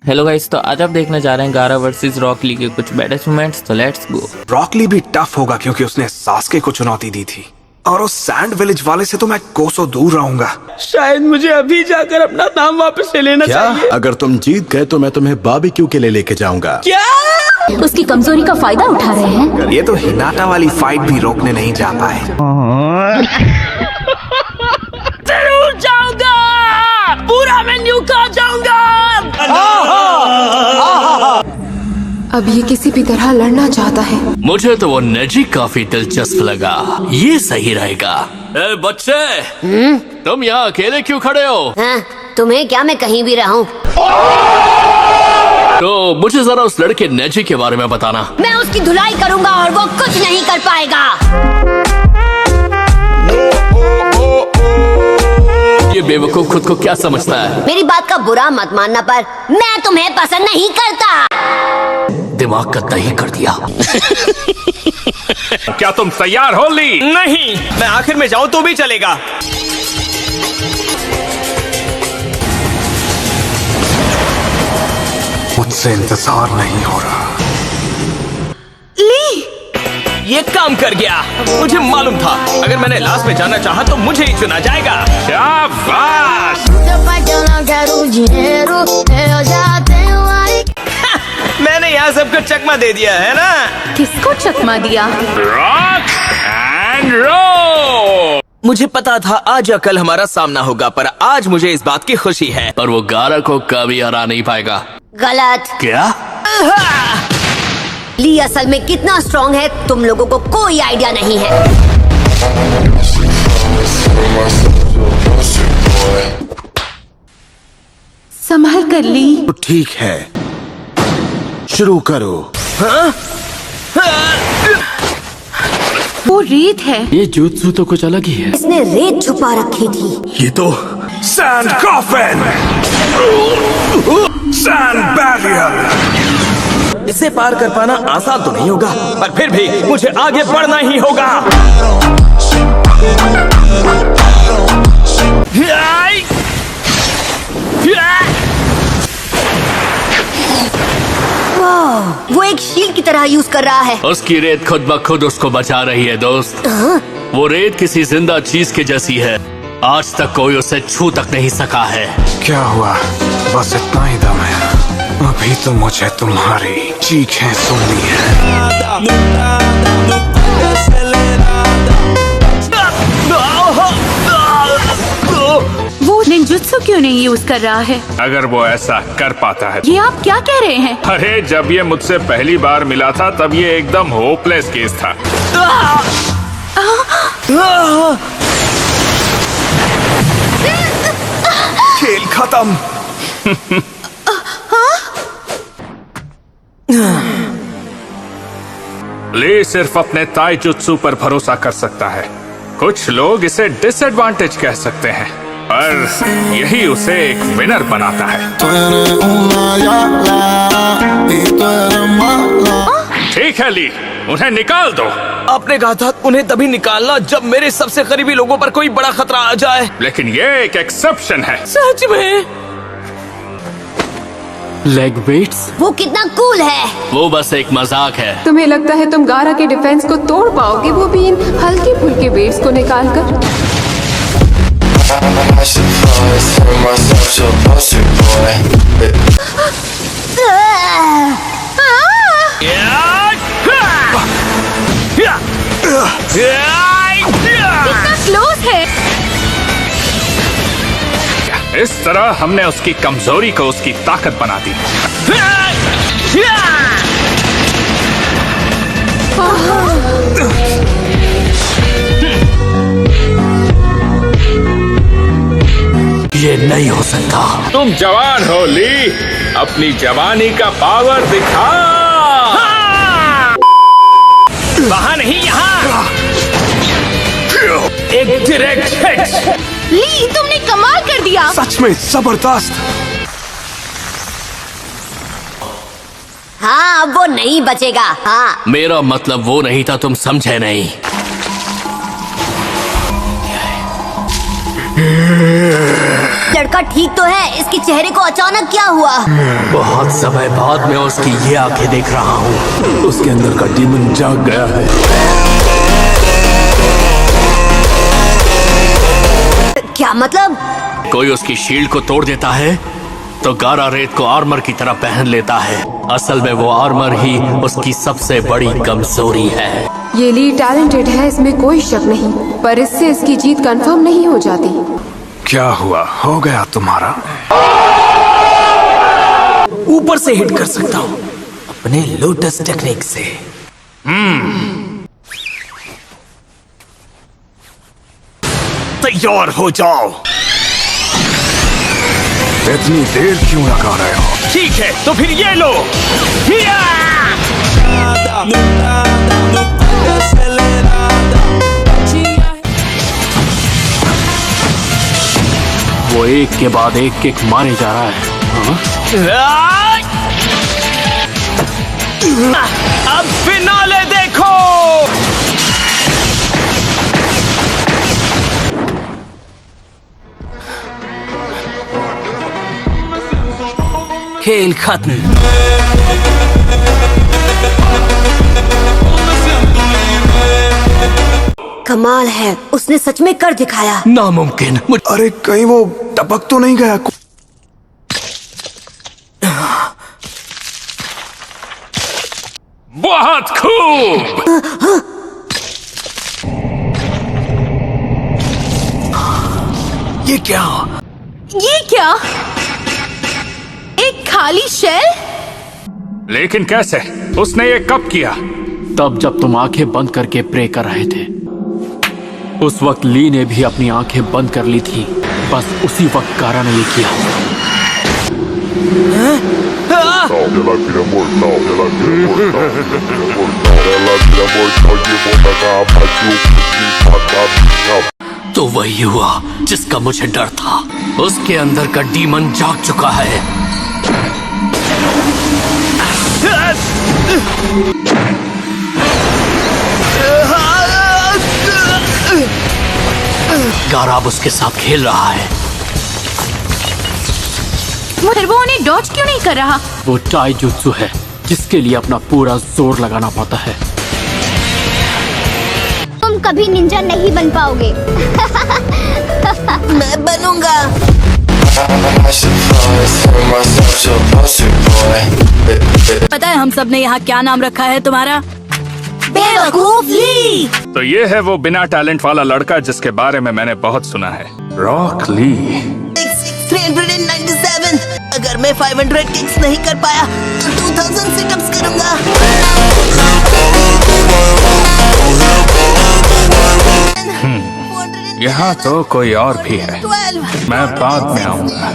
Hello guys, तो आज आप देखने जा रहे हैं गारा वर्सेस रॉक ली के कुछ बेस्ट मोमेंट्स। तो लेट्स गो। रॉक ली भी टफ होगा क्योंकि उसने सास्के को चुनौती दी थी और उस सैंड विलेज वाले से तो मैं कोसों दूर रहूंगा। शायद मुझे अभी जाकर अपना नाम वापस ले लेना चाहिए। अगर तुम जीत गए तो मैं तुम्हें बारबेक्यू के लिए लेके जाऊंगा। क्या? उसकी कमजोरी का फायदा उठा रहे हैं। ये तो हिनाटा वाली फाइट भी रोकने नहीं जा पाए। जरूर जाऊंगा, पूरा मेन्यू खा जाऊंगा। अब ये किसी भी तरह लड़ना चाहता है। मुझे तो वो नेजी काफी दिलचस्प लगा। ये सही रहेगा। ए बच्चे, तुम यहाँ अकेले क्यों खड़े हो? हाँ, तुम्हें क्या, मैं कहीं भी रहूं। तो मुझे जरा उस लड़के नेजी के बारे में बताना। मैं उसकी धुलाई करूंगा और वो कुछ नहीं कर पाएगा। ये बेवकूफ खुद को क्या समझता है? मेरी बात का बुरा मत मानना, पर मैं तुम्हें पसंद नहीं करता। दिमाग का दही कर दिया। क्या तुम तैयार हो ली? नहीं, मैं आखिर में जाऊं तो भी चलेगा। मुझसे इंतजार नहीं हो रहा। ये काम कर गया। मुझे मालूम था अगर मैंने लास्ट में जाना चाहा तो मुझे ही चुना जाएगा। शाबाश! मैंने यहाँ सबको चकमा दे दिया है ना। किसको चकमा दिया? Rock and roll. मुझे पता था आज या कल हमारा सामना होगा, पर आज मुझे इस बात की खुशी है। पर वो गारा को कभी हरा नहीं पाएगा। गलत। क्या? ली असल में कितना स्ट्रॉन्ग है तुम लोगों को कोई आइडिया नहीं है। संभल कर ली। तो ठीक है, शुरू करो। वो रेत है। ये जुत्सु तो कुछ अलग ही है। इसने रेत छुपा रखी थी। ये तो सैंड कॉफिन, सैंड बैरियर। इसे पार कर पाना आसान तो नहीं होगा, पर फिर भी मुझे आगे बढ़ना ही होगा। वो एक शील्ड की तरह यूज कर रहा है। उसकी रेत खुद ब खुद उसको बचा रही है दोस्त। वो रेत किसी जिंदा चीज के जैसी है। आज तक कोई उसे छू तक नहीं सका है। क्या हुआ? बस इतना ही दम है। अभी तो मुझे तुम्हारी चीखें सुननी है। वो निंजुत्सु क्यों नहीं यूज कर रहा है? अगर वो ऐसा कर पाता है। ये आप क्या कह रहे हैं? अरे जब ये मुझसे पहली बार मिला था तब ये एकदम होपलेस केस था। खेल खत्म। ली सिर्फ अपने ताइजुत्सु पर भरोसा कर सकता है। कुछ लोग इसे डिसएडवांटेज कह सकते हैं, पर यही उसे एक विनर बनाता है। ठीक है ली, उन्हें निकाल दो। आपने कहा था उन्हें तभी निकालना जब मेरे सबसे करीबी लोगों पर कोई बड़ा खतरा आ जाए। लेकिन ये एक एक्सेप्शन है। सच में? Leg weights? वो कितना कूल है। वो बस एक मजाक है। तुम्हें लगता है तुम गारा के डिफेंस को तोड़ पाओगे, वो भी इन हल्के फुल्के वेट्स को निकाल कर? कितना क्लोज है। इस तरह हमने उसकी कमजोरी को उसकी ताकत बना दी। ये नहीं हो सकता। तुम जवान हो ली, अपनी जवानी का पावर दिखा। वहाँ नहीं, यहाँ। एक डायरेक्ट हिट। ली, तुमने कमाल कर दिया। सच में जबरदस्त। हाँ, अब वो नहीं बचेगा। हाँ, मेरा मतलब वो नहीं था, तुम समझे नहीं। लड़का ठीक तो है, इसके चेहरे को अचानक क्या हुआ? बहुत समय बाद मैं उसकी ये आंखें देख रहा हूँ। उसके अंदर का डीमन जाग गया है। क्या मतलब? कोई उसकी शील्ड को तोड़ देता है तो गारा रेत को आर्मर की तरह पहन लेता है। असल में वो आर्मर ही उसकी सबसे बड़ी कमजोरी है। ये ली टैलेंटेड है, इसमें कोई शक नहीं, पर इससे इसकी जीत कंफर्म नहीं हो जाती। क्या हुआ? हो गया तुम्हारा? ऊपर से हिट कर सकता हूँ अपने लोटस टेक्निक से। तैयार हो जाओ। इतनी देर क्यों लगा रहे हो? ठीक है, तो फिर ये लो। हिया! वो एक के बाद एक किक मारे जा रहा है। अब फिनाले देखो। खेल खत्म। कमाल है, उसने सच में कर दिखाया। नामुमकिन। अरे कहीं वो टपक तो नहीं गया? बहुत खूब। ये क्या? ये क्या? एक खाली शेल? लेकिन कैसे? उसने ये कब किया? तब जब तुम आंखें बंद करके प्रे कर रहे थे। उस वक्त ली ने भी अपनी आंखें बंद कर ली थी। बस उसी वक्त गारा ने ये किया। तो वही हुआ जिसका मुझे डर था। उसके अंदर का डीमन जाग चुका है। गारा अब उसके साथ खेल रहा है। फिर वो उन्हें डॉज क्यों नहीं कर रहा? वो टाइजुत्सु है जिसके लिए अपना पूरा जोर लगाना पड़ता है। तुम कभी निंजा नहीं बन पाओगे। मैं बनूंगा। पता है हम सब ने यहाँ क्या नाम रखा है तुम्हारा? बेवकूफ ली। तो ये है वो बिना टैलेंट वाला लड़का जिसके बारे में मैंने बहुत सुना है, रॉक ली। 397। अगर मैं 500 किक्स नहीं कर पाया तो 2000 सिटअप्स करूंगा। यहाँ तो कोई और भी है, मैं बाद में आऊंगा।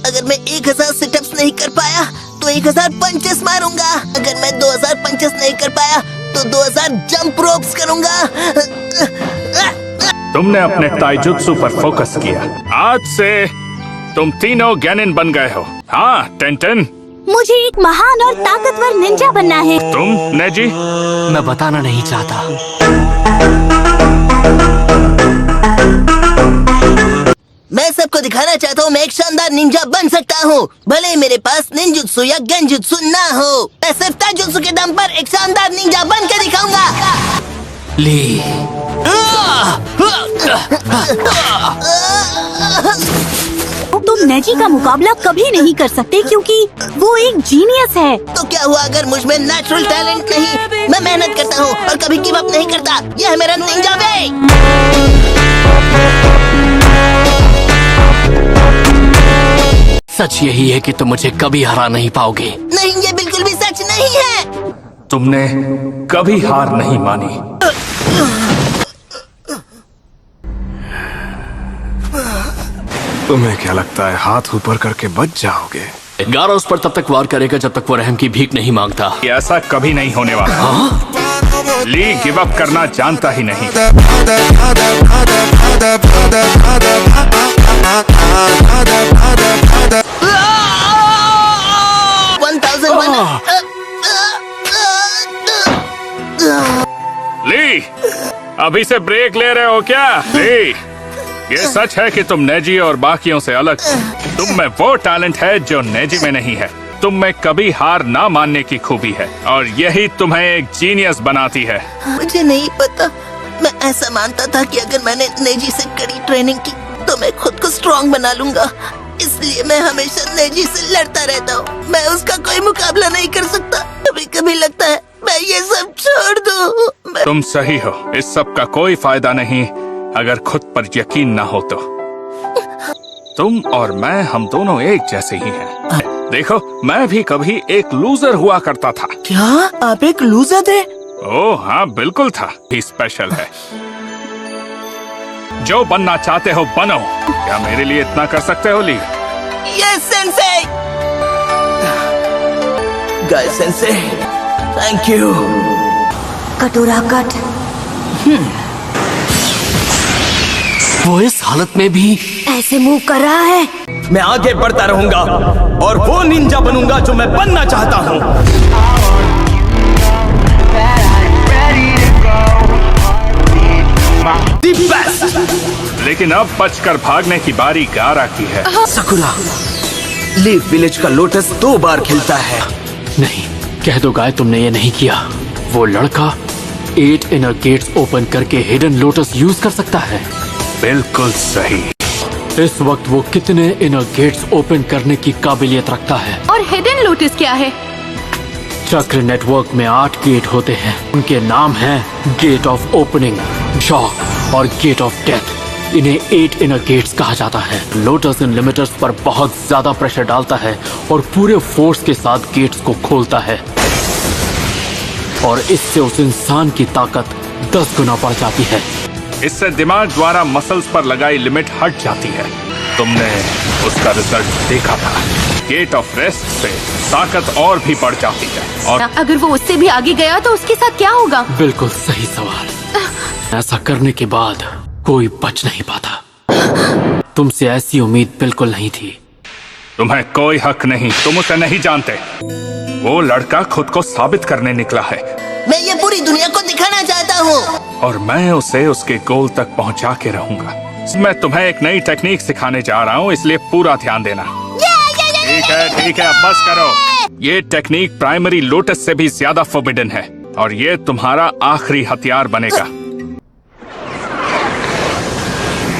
अगर मैं 1000 सिटअप्स नहीं कर पाया तो 1000 पंचेस मारूंगा। अगर मैं 2000 पंचेस नहीं कर पाया तो 2000 जंप रोप्स करूंगा। तुमने अपने ताइजुत्सु पर फोकस किया। आज से तुम तीनों गैनिन बन गए हो। हाँ टेंटन, मुझे एक महान और ताकतवर निंजा बनना है। तुम नेजी? मैं बताना नहीं चाहता। मैं सबको दिखाना चाहता हूँ मैं एक शानदार निंजा बन सकता हूँ, भले मेरे पास निंजुत्सु या गेंजुत्सु ना हो। मैं सिर्फ ताइजुत्सु के दम पर एक शानदार निंजा बन के दिखाऊंगा। ली, तुम नेजी का मुकाबला कभी नहीं कर सकते क्योंकि वो एक जीनियस है। तो क्या हुआ अगर मुझ में नेचुरल टैलेंट नहीं? मैं मेहनत करता हूँ और कभी गिव अप नहीं करता। यह है मेरा निंजा वे। सच यही है कि तुम मुझे कभी हरा नहीं पाओगे। नहीं, ये बिल्कुल भी सच नहीं है। तुमने कभी हार नहीं मानी। तुम्हें क्या लगता है हाथ ऊपर करके बच जाओगे? गारा उस पर तब तक वार करेगा जब तक वो रहम की भीख नहीं मांगता। ये ऐसा कभी नहीं होने वाला। ली गिव अप करना जानता ही नहीं। ली, अभी से ब्रेक ले रहे हो क्या? ली, ये सच है कि तुम नेजी और बाकियों से अलग हो। तुम में वो टैलेंट है जो नेजी में नहीं है। तुम में कभी हार ना मानने की खूबी है और यही तुम्हें एक जीनियस बनाती है। मुझे नहीं पता। मैं ऐसा मानता था कि अगर मैंने नेजी से कड़ी ट्रेनिंग की तो मैं खुद को स्ट्रॉन्ग बना लूंगा। इसलिए मैं हमेशा नेजी से लड़ता रहता हूँ। मैं उसका कोई मुकाबला नहीं कर सकता। कभी कभी लगता है मैं ये सब छोड़ दूँ। तुम सही हो। इस सब का कोई फायदा नहीं अगर खुद पर यकीन ना हो तो। तुम और मैं, हम दोनों एक जैसे ही हैं। देखो, मैं भी कभी एक लूजर हुआ करता था। क्या आप एक लूजर थे? ओह हाँ, बिल्कुल था। ही स्पेशल है। जो बनना चाहते हो बनो। क्या मेरे लिए इतना कर सकते हो, Lee? Yes sensei. Guy sensei, thank you. कटोरा कट। वो इस हालत में भी ऐसे मूव कर रहा है। मैं आगे बढ़ता रहूंगा और वो निंजा बनूंगा जो मैं बनना चाहता हूँ। The best। लेकिन अब बचकर भागने की बारी गारा की है। सकुरा, लीफ विलेज का लोटस 2 बार खिलता है। नहीं, कह दो गाय, तुमने ये नहीं किया। वो लड़का 8 इनर गेट्स ओपन करके हिडन लोटस यूज कर सकता है। बिल्कुल सही। इस वक्त वो कितने इनर गेट्स ओपन करने की काबिलियत रखता है? और हिडन लोटस क्या है? चक्र नेटवर्क में 8 गेट होते हैं। उनके नाम हैं गेट ऑफ ओपनिंग, शॉक और गेट ऑफ डेथ। इन्हें 8 इनर गेट्स कहा जाता है। लोटस इन लिमिटर्स पर बहुत ज्यादा प्रेशर डालता है और पूरे फोर्स के साथ गेट्स को खोलता है और इससे उस इंसान की ताकत 10 गुना बढ़ जाती है। इससे दिमाग द्वारा मसल्स पर लगाई लिमिट हट जाती है। तुमने उसका रिजल्ट देखा था। गेट ऑफ रेस्ट से ताकत और भी बढ़ जाती है और अगर वो उससे भी आगे गया तो उसके साथ क्या होगा? बिल्कुल सही सवाल। ऐसा करने के बाद कोई बच नहीं पाता। तुमसे ऐसी उम्मीद बिल्कुल नहीं थी। तुम्हें कोई हक नहीं। तुम उसे नहीं जानते। वो लड़का खुद को साबित करने निकला है। मैं ये पूरी दुनिया को दिखाना चाहता हूँ और मैं उसे उसके गोल तक पहुंचा के रहूंगा। मैं तुम्हें एक नई टेक्निक सिखाने जा रहा हूँ, इसलिए पूरा ध्यान देना। ठीक है, अब बस करो। ये टेक्निक प्राइमरी लोटस से भी ज्यादा फोरबिडन है और ये तुम्हारा आखिरी हथियार बनेगा।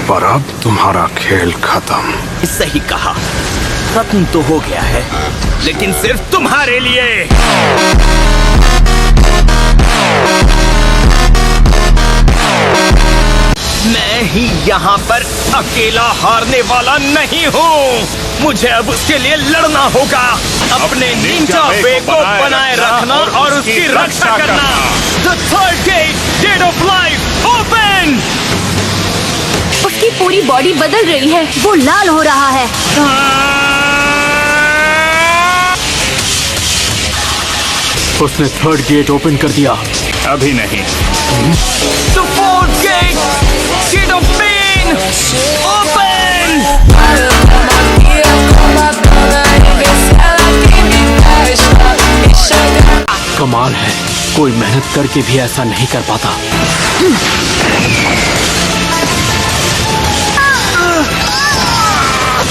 पर अब तुम्हारा खेल खत्म। सही कहा, खत्म तो हो गया है, लेकिन सिर्फ तुम्हारे लिए। मैं ही यहाँ पर अकेला हारने वाला नहीं हूँ। मुझे अब उसके लिए लड़ना होगा। अपने निंजा वे को बनाए रखना और उसकी रक्षा करना। The third gate, gate of life, open! उसकी पूरी बॉडी बदल रही है। वो लाल हो रहा है। उसने 3rd गेट ओपन कर दिया। अभी नहीं। The fourth gate, gate of pain, open! कमाल है, कोई मेहनत करके भी ऐसा नहीं कर पाता।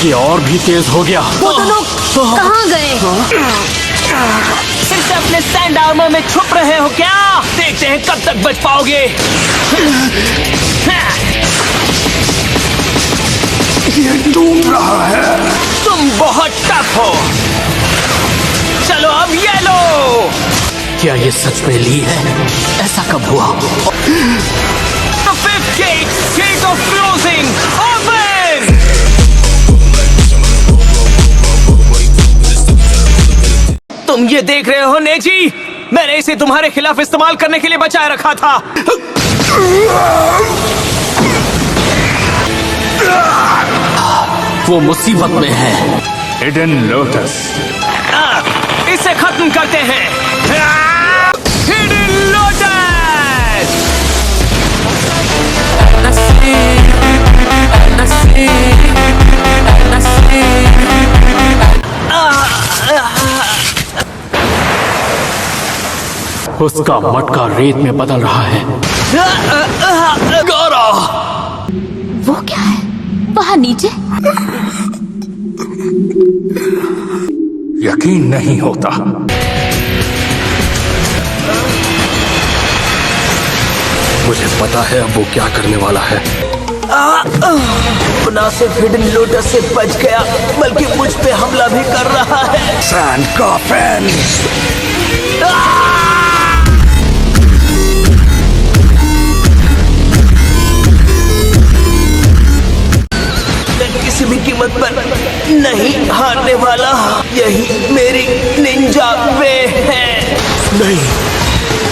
ये और भी तेज हो गया। वो दोनों कहाँ गए? फिर से अपने सैंड आर्मर में छुप रहे हो क्या? देखते हैं कब तक बच पाओगे। ये डूब रहा है। तुम बहुत टफ हो। चलो अब ये लो। क्या ये सच में ली है? ऐसा कब हुआ? The fifth gate, gate of closing, open! तुम ये देख रहे हो नेजी? मैंने इसे तुम्हारे खिलाफ इस्तेमाल करने के लिए बचाए रखा था। वो मुसीबत में है। Hidden lotus. इसे खत्म करते हैं। Hidden lotus! उसका मटका रेत में बदल रहा है। गारा! वो क्या है? वहाँ नीचे? यकीन नहीं होता। मुझे पता है अब वो क्या करने वाला है। ना सिर्फ हिडन लोटस से बच गया बल्कि मुझ पे हमला भी कर रहा है। Sand coffin. मैं किसी भी कीमत पर नहीं हारने वाला। यही मेरी निंजा वे है। नहीं,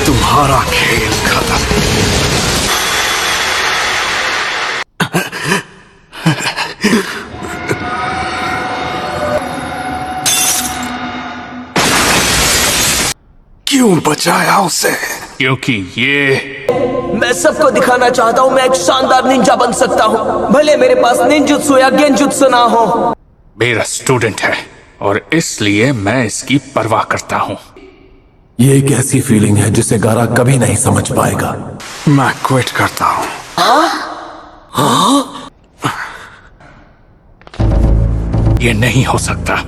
तुम्हारा खेल खत्म। क्यों बचाया उसे? क्योंकि ये मैं सबको दिखाना चाहता हूँ मैं एक शानदार निंजा बन सकता हूँ, भले मेरे पास निंजुत्सु या गेंजुत्सु ना हो। मेरा स्टूडेंट है और इसलिए मैं इसकी परवाह करता हूँ। ये एक ऐसी फीलिंग है जिसे गारा कभी नहीं समझ पाएगा। मैं क्विट करता हूँ। ये नहीं हो सकता।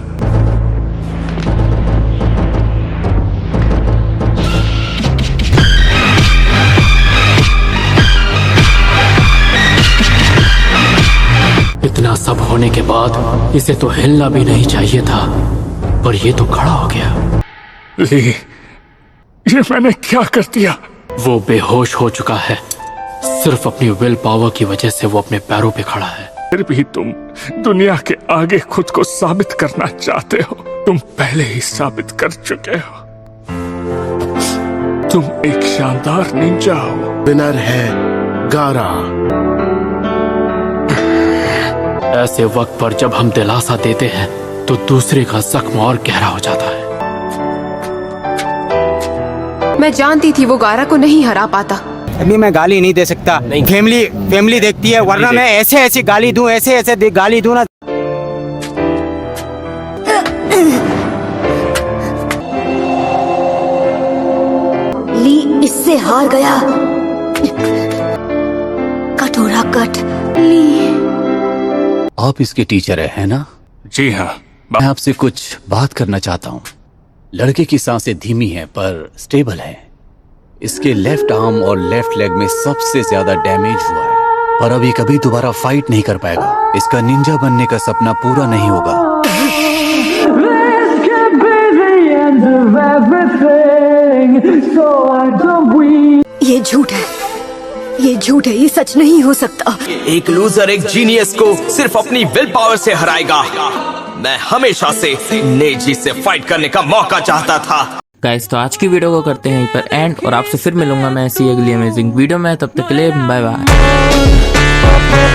इतना सब होने के बाद इसे तो हिलना भी नहीं चाहिए था, पर ये तो खड़ा हो गया। ली, ये मैंने क्या कर दिया? वो बेहोश हो चुका है। सिर्फ अपनी विल पावर की वजह से वो अपने पैरों पे खड़ा है। फिर भी तुम दुनिया के आगे खुद को साबित करना चाहते हो। तुम पहले ही साबित कर चुके हो। तुम एक शानदार निंजा हो। विनर है गारा। ऐसे वक्त पर जब हम दिलासा देते हैं तो दूसरे का जख्म और गहरा हो जाता है। मैं जानती थी वो गारा को नहीं हरा पाता। अभी मैं गाली नहीं दे सकता। फैमिली देखती है, वरना मैं ऐसे ऐसे गाली दूं, ऐसे गाली दूं ना। ली इससे हार गया। कटोरा कट। ली आप इसके टीचर है ना? जी हाँ। मैं आपसे कुछ बात करना चाहता हूँ। लड़के की सांसें धीमी हैं पर स्टेबल हैं। इसके लेफ्ट आर्म और लेफ्ट लेग में सबसे ज्यादा डैमेज हुआ है, पर अभी कभी दोबारा फाइट नहीं कर पाएगा। इसका निंजा बनने का सपना पूरा नहीं होगा। ये झूठ है, ये झूठ है, ये सच नहीं हो सकता। एक लूजर एक जीनियस को सिर्फ अपनी विल पावर से हराएगा। मैं हमेशा से नेजी से फाइट करने का मौका चाहता था। गाइस तो आज की वीडियो को करते हैं यहीं पर एंड और आपसे फिर मिलूंगा मैं ऐसी अगली अमेजिंग वीडियो में। तब तक के लिए बाय बाय।